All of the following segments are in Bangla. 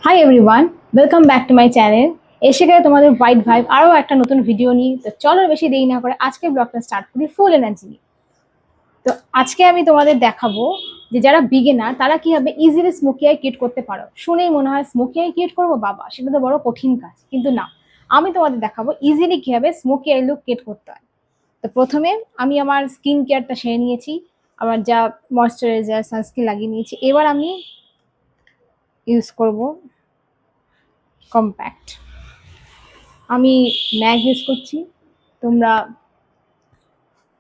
Hi everyone, welcome back to my channel. এসে গেলে তোমাদের হোয়াইট ভাইব আরও একটা নতুন ভিডিও নিয়ে। তো চলো বেশি দেরি না করে আজকে ব্লগটা স্টার্ট করি ফুল এনার্জি নিয়ে। তো আজকে আমি তোমাদের দেখাবো যে যারা বিগিনার তারা কিভাবে ইজিলি স্মোকি আই ক্রিয়েট করতে পারো। শুনেই মনে হয় স্মোকি আই ক্রিয়েট করবো, বাবা সেটা তো বড় কঠিন কাজ, কিন্তু না, আমি তোমাদের দেখাবো ইজিলি কিভাবে স্মোকি আই লুক ক্রিয়েট করতে হয়। তো প্রথমে আমি আমার স্কিন কেয়ারটা সেরে নিয়েছি, আমার যা ময়শ্চারাইজার সানস্ক্রিন লাগিয়ে নিয়েছি। এবার আমি ইউজ করব কম্প্যাক্ট। আমি ম্যাগ ইউজ করছি, তোমরা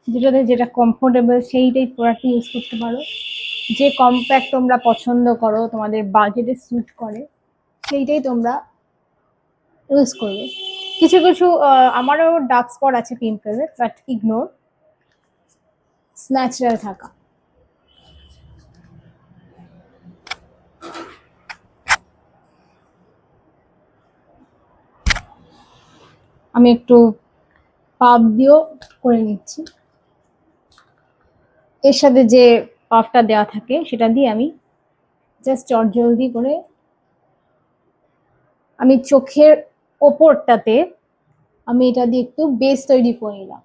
যেটাতে যেটা কমফোর্টেবল সেইটাই প্রোডাক্ট ইউজ করতে পারো। যে কম্প্যাক্ট তোমরা পছন্দ করো, তোমাদের বাজেটে স্যুট করে, সেইটাই তোমরা ইউজ করবে। কিছু কিছু আমারও ডার্ক স্পট আছে পিম্পলের, বাট ইগনোর, ন্যাচারাল থাকা। আমি একটু পাফ দিয়েও করে নিচ্ছি। এর সাথে যে পাফটা দেওয়া থাকে সেটা দিয়ে আমি জাস্ট চটজলদি করে আমি চোখের ওপরটাতে আমি এটা দিয়ে একটু বেস তৈরি করে নিলাম।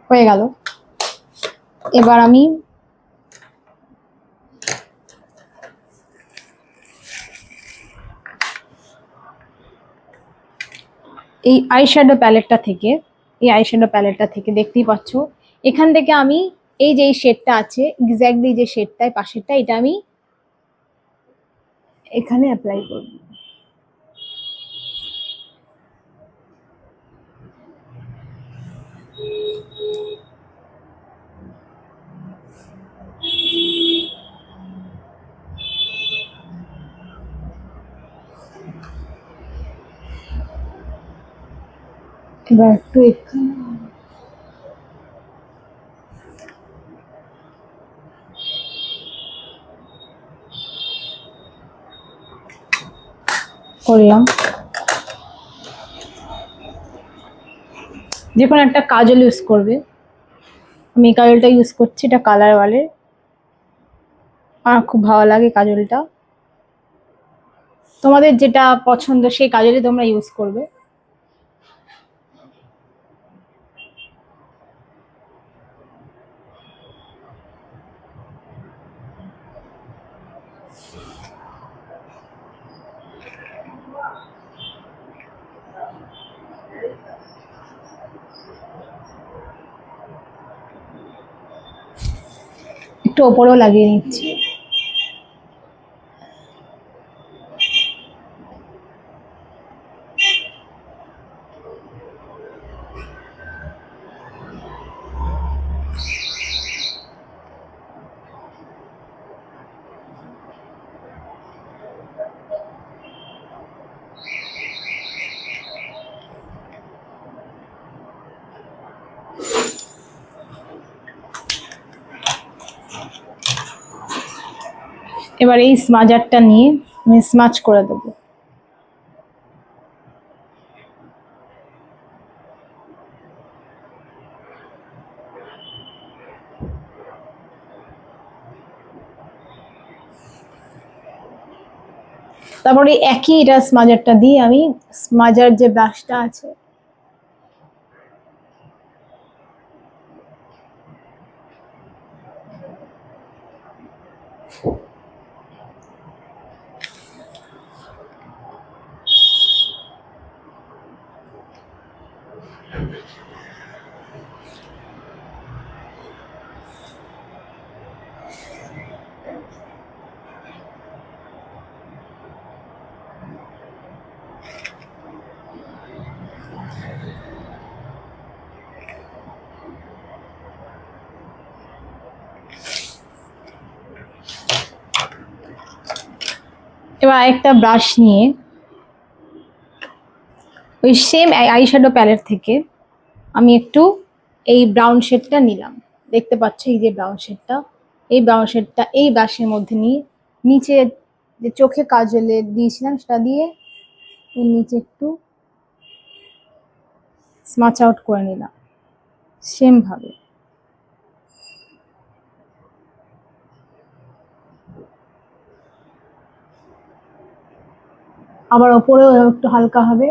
হয়ে গেল। এবার আমি এই আইশ্যাডো প্যালেটটা থেকে দেখতেই পাচ্ছ, এখান থেকে আমি এই যে শেডটা আছে, এক্স্যাক্টলি যে শেডটায় পাশেরটা, এটা আমি এখানে অ্যাপ্লাই করব। এবার একটু এখানে করলাম। যে কোনো একটা কাজল ইউজ করবে। আমি এই কাজলটা ইউজ করছি, এটা কালার ওয়ালের, আমার খুব ভালো লাগে কাজলটা। তোমাদের যেটা পছন্দ সেই কাজলই তোমরা ইউজ করবে। একটু ওপরেও লাগিয়ে নিচ্ছি। এবার এই স্মাজারটা নিয়ে আমি স্মাচ করে দেবো। তারপরে একই এটা স্মাজারটা দিয়ে আমি স্মাজার যে ব্রাশটা আছে এবার আরেকটা ব্রাশ নিয়ে ওই সেম আইশ্যাডো প্যালেট থেকে আমি একটু এই ব্রাউন শেডটা নিলাম। দেখতে পাচ্ছ এই যে ব্রাউন শেডটা, এই ব্রাউন শেডটা এই ব্রাশের মধ্যে নিয়ে নিচে যে চোখে কাজলে দিয়েছিলাম সেটা দিয়ে এর নিচে একটু স্মাচ আউট করে নিলাম সেম ভাবে। আবার ওপরেও একটু হালকা হবে।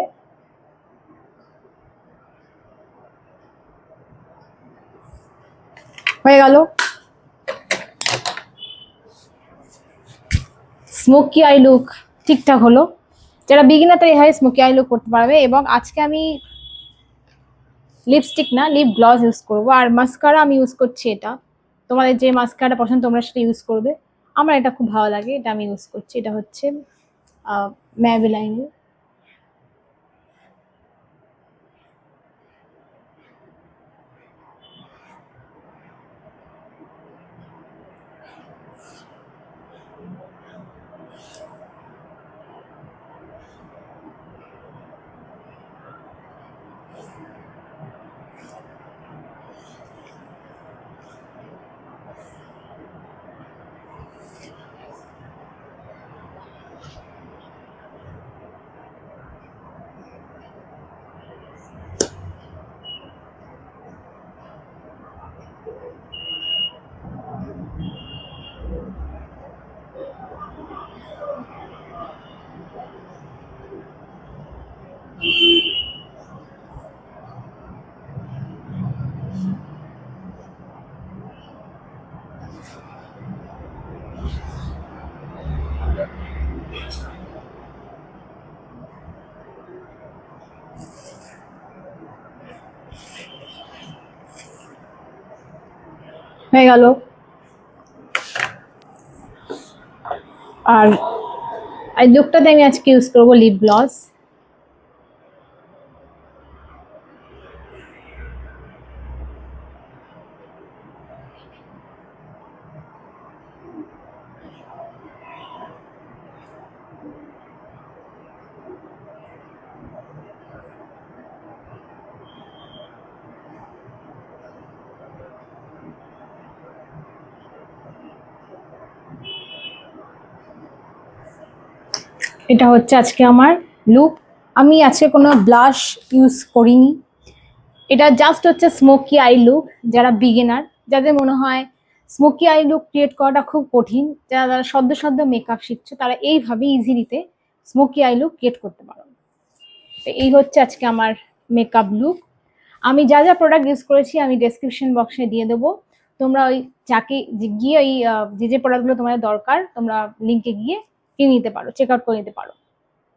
হয়ে গেল স্মোকি আই লুক, ঠিকঠাক হলো। যারা বিগিনার তারা এইভাবে স্মোকি আই লুক করতে পারবে। এবং আজকে আমি লিপস্টিক না, লিপ গ্লস ইউজ করবো। আর মাস্কারা আমি ইউজ করছি এটা। তোমাদের যে মাস্কারাটা পছন্দ তোমরা সেটা ইউজ করবে। আমার এটা খুব ভালো লাগে, এটা আমি ইউজ করছি। এটা হচ্ছে ম্যাবেলাইন। হয়ে গেল। আর এই লুকটাতে আমি আজকে ইউজ করবো লিপ গ্লস। এটা হচ্ছে আজকে আমার লুক। আমি আজকে কোনো ব্লাশ ইউজ করিনি। এটা জাস্ট হচ্ছে স্মোকি আই লুক। যারা বিগিনার, যাদের মনে হয় স্মোকি আই লুক ক্রিয়েট করাটা খুব কঠিন, যারা সদ্য সদ্য মেকআপ শিখছো, তারা এইভাবে ইজিলিতে স্মোকি আই লুক ক্রিয়েট করতে পারো। তো এই হচ্ছে আজকে আমার মেকআপ লুক। আমি যা যা প্রোডাক্ট ইউজ করেছি আমি ডেসক্রিপশন বক্সে দিয়ে দেবো। তোমরা ওই যাকে গিয়ে ওই যে যে প্রোডাক্টগুলো তোমাদের দরকার তোমরা লিঙ্কে গিয়ে কিনে নিতে পারো, চেক আউট করে নিতে পারো।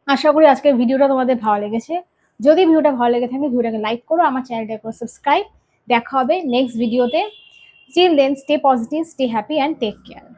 আশা করি আজকের ভিডিওটা তোমাদের ভালো লেগেছে। যদি ভিডিওটা ভালো লেগে থাকে ভিডিওটাকে লাইক করো, আমার চ্যানেলটা করো সাবস্ক্রাইব। দেখা হবে নেক্সট ভিডিওতে। Till then stay positive, stay happy and take care.